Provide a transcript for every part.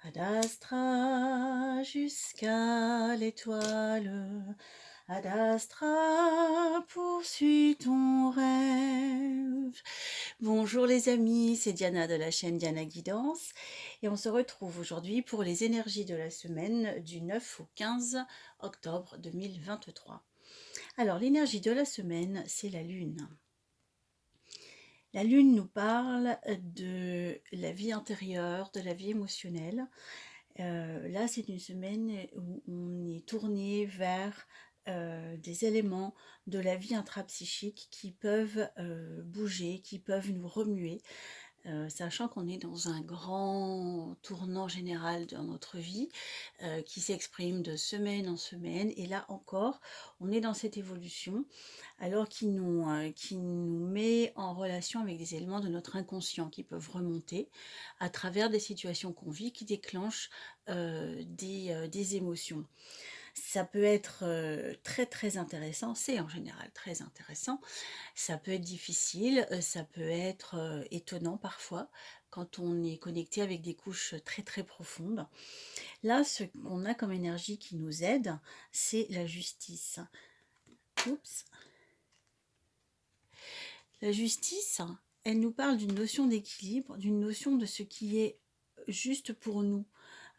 Ad astra jusqu'à l'étoile, Ad astra poursuis ton rêve. Bonjour les amis, c'est Diana de la chaîne Diana Guidance et on se retrouve aujourd'hui pour les énergies de la semaine du 9 au 15 octobre 2023. Alors l'énergie de la semaine, c'est la lune. La lune nous parle de la vie intérieure, de la vie émotionnelle. Là, c'est une semaine où on est tourné vers des éléments de la vie intrapsychique qui peuvent bouger, qui peuvent nous remuer. Sachant qu'on est dans un grand tournant général dans notre vie qui s'exprime de semaine en semaine. Et là encore, on est dans cette évolution, alors qui nous met en relation avec des éléments de notre inconscient qui peuvent remonter à travers des situations qu'on vit qui déclenchent des émotions. Ça peut être très très intéressant, c'est en général très intéressant. Ça peut être difficile, ça peut être étonnant parfois quand on est connecté avec des couches très très profondes. Là, ce qu'on a comme énergie qui nous aide, c'est la justice. Oups. La justice, elle nous parle d'une notion d'équilibre, d'une notion de ce qui est juste pour nous,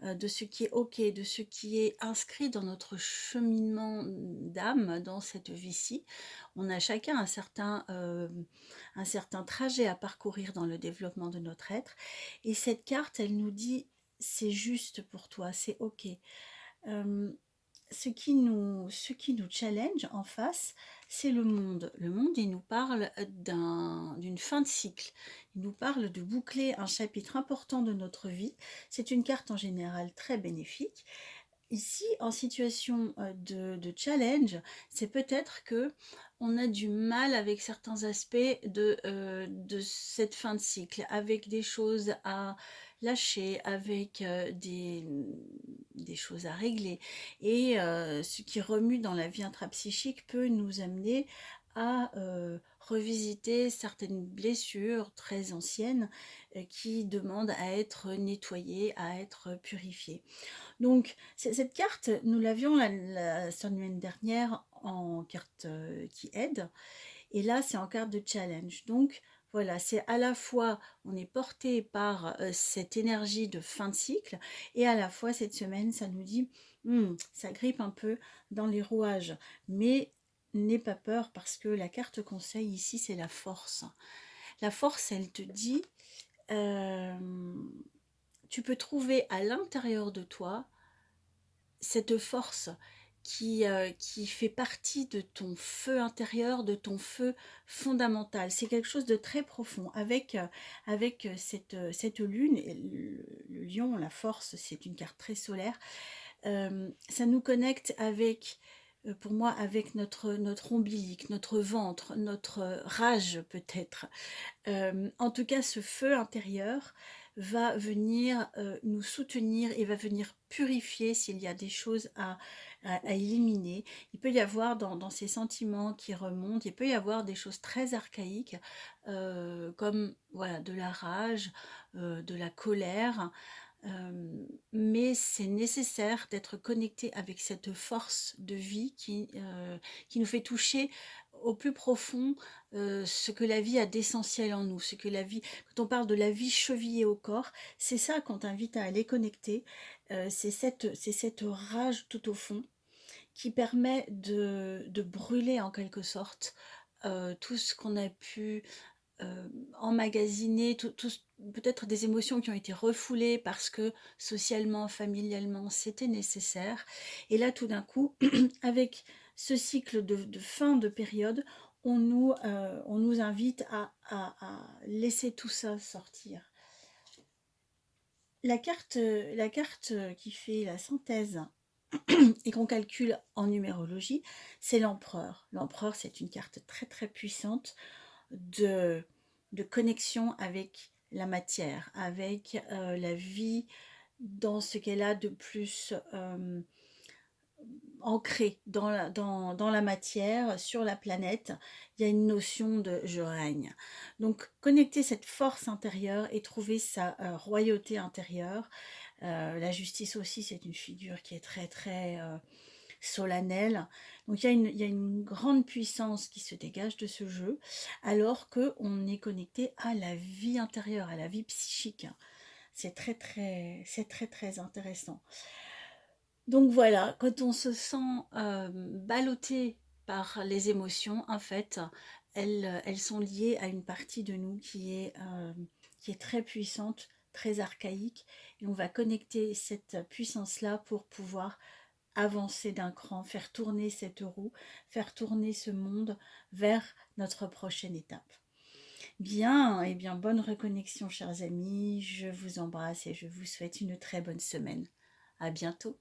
de ce qui est ok, de ce qui est inscrit dans notre cheminement d'âme, dans cette vie-ci. On a chacun un certain trajet à parcourir dans le développement de notre être. Et cette carte, elle nous dit, c'est juste pour toi, c'est ok. Ce qui nous challenge en face, c'est le monde. Le monde, il nous parle d'une fin de cycle. Il nous parle de boucler un chapitre important de notre vie. C'est une carte en général très bénéfique. Ici, en situation de challenge, c'est peut-être que on a du mal avec certains aspects de cette fin de cycle, avec des choses à lâcher, avec des choses à régler. Et ce qui remue dans la vie intrapsychique peut nous amener à revisiter certaines blessures très anciennes qui demandent à être nettoyées, à être purifiées. Donc, cette carte, nous l'avions la semaine dernière en carte qui aide, et là, c'est en carte de challenge. Donc, voilà, c'est à la fois, on est porté par cette énergie de fin de cycle, et à la fois, cette semaine, ça nous dit, ça grippe un peu dans les rouages, mais n'aie pas peur, parce que la carte conseil ici, c'est la force. La force, elle te dit, euh, tu peux trouver à l'intérieur de toi cette force qui fait partie de ton feu intérieur, de ton feu fondamental. C'est quelque chose de très profond. Avec cette lune, et le lion, la force, c'est une carte très solaire. Ça nous connecte avec, pour moi, avec notre ombilic, notre ventre, notre rage peut-être. En tout cas, ce feu intérieur va venir nous soutenir et va venir purifier s'il y a des choses à éliminer. Il peut y avoir dans ces sentiments qui remontent, il peut y avoir des choses très archaïques comme voilà, de la rage, de la colère. Mais c'est nécessaire d'être connecté avec cette force de vie qui nous fait toucher au plus profond ce que la vie a d'essentiel en nous, ce que la vie, quand on parle de la vie chevillée au corps, c'est ça qu'on t'invite à aller connecter, c'est cette rage tout au fond qui permet de brûler en quelque sorte tout ce qu'on a pu emmagasiner, peut-être des émotions qui ont été refoulées parce que socialement, familialement, c'était nécessaire. Et là, tout d'un coup, avec ce cycle de fin de période, on nous invite à laisser tout ça sortir. La carte qui fait la synthèse et qu'on calcule en numérologie, c'est l'empereur. L'empereur, c'est une carte très très puissante de, de connexion avec la matière, avec la vie dans ce qu'elle a de plus ancré dans la matière, sur la planète. Il y a une notion de je règne. Donc connecter cette force intérieure et trouver sa royauté intérieure. La justice aussi, c'est une figure qui est très très solennelle. Donc il y a une grande puissance qui se dégage de ce jeu, alors qu'on est connecté à la vie intérieure, à la vie psychique. C'est très très intéressant. Donc voilà, quand on se sent ballotté par les émotions, en fait, elles sont liées à une partie de nous qui est très puissante, très archaïque, et on va connecter cette puissance-là pour pouvoir avancer d'un cran, faire tourner cette roue, faire tourner ce monde vers notre prochaine étape. Bien, et bien bonne reconnexion chers amis, je vous embrasse et je vous souhaite une très bonne semaine. À bientôt.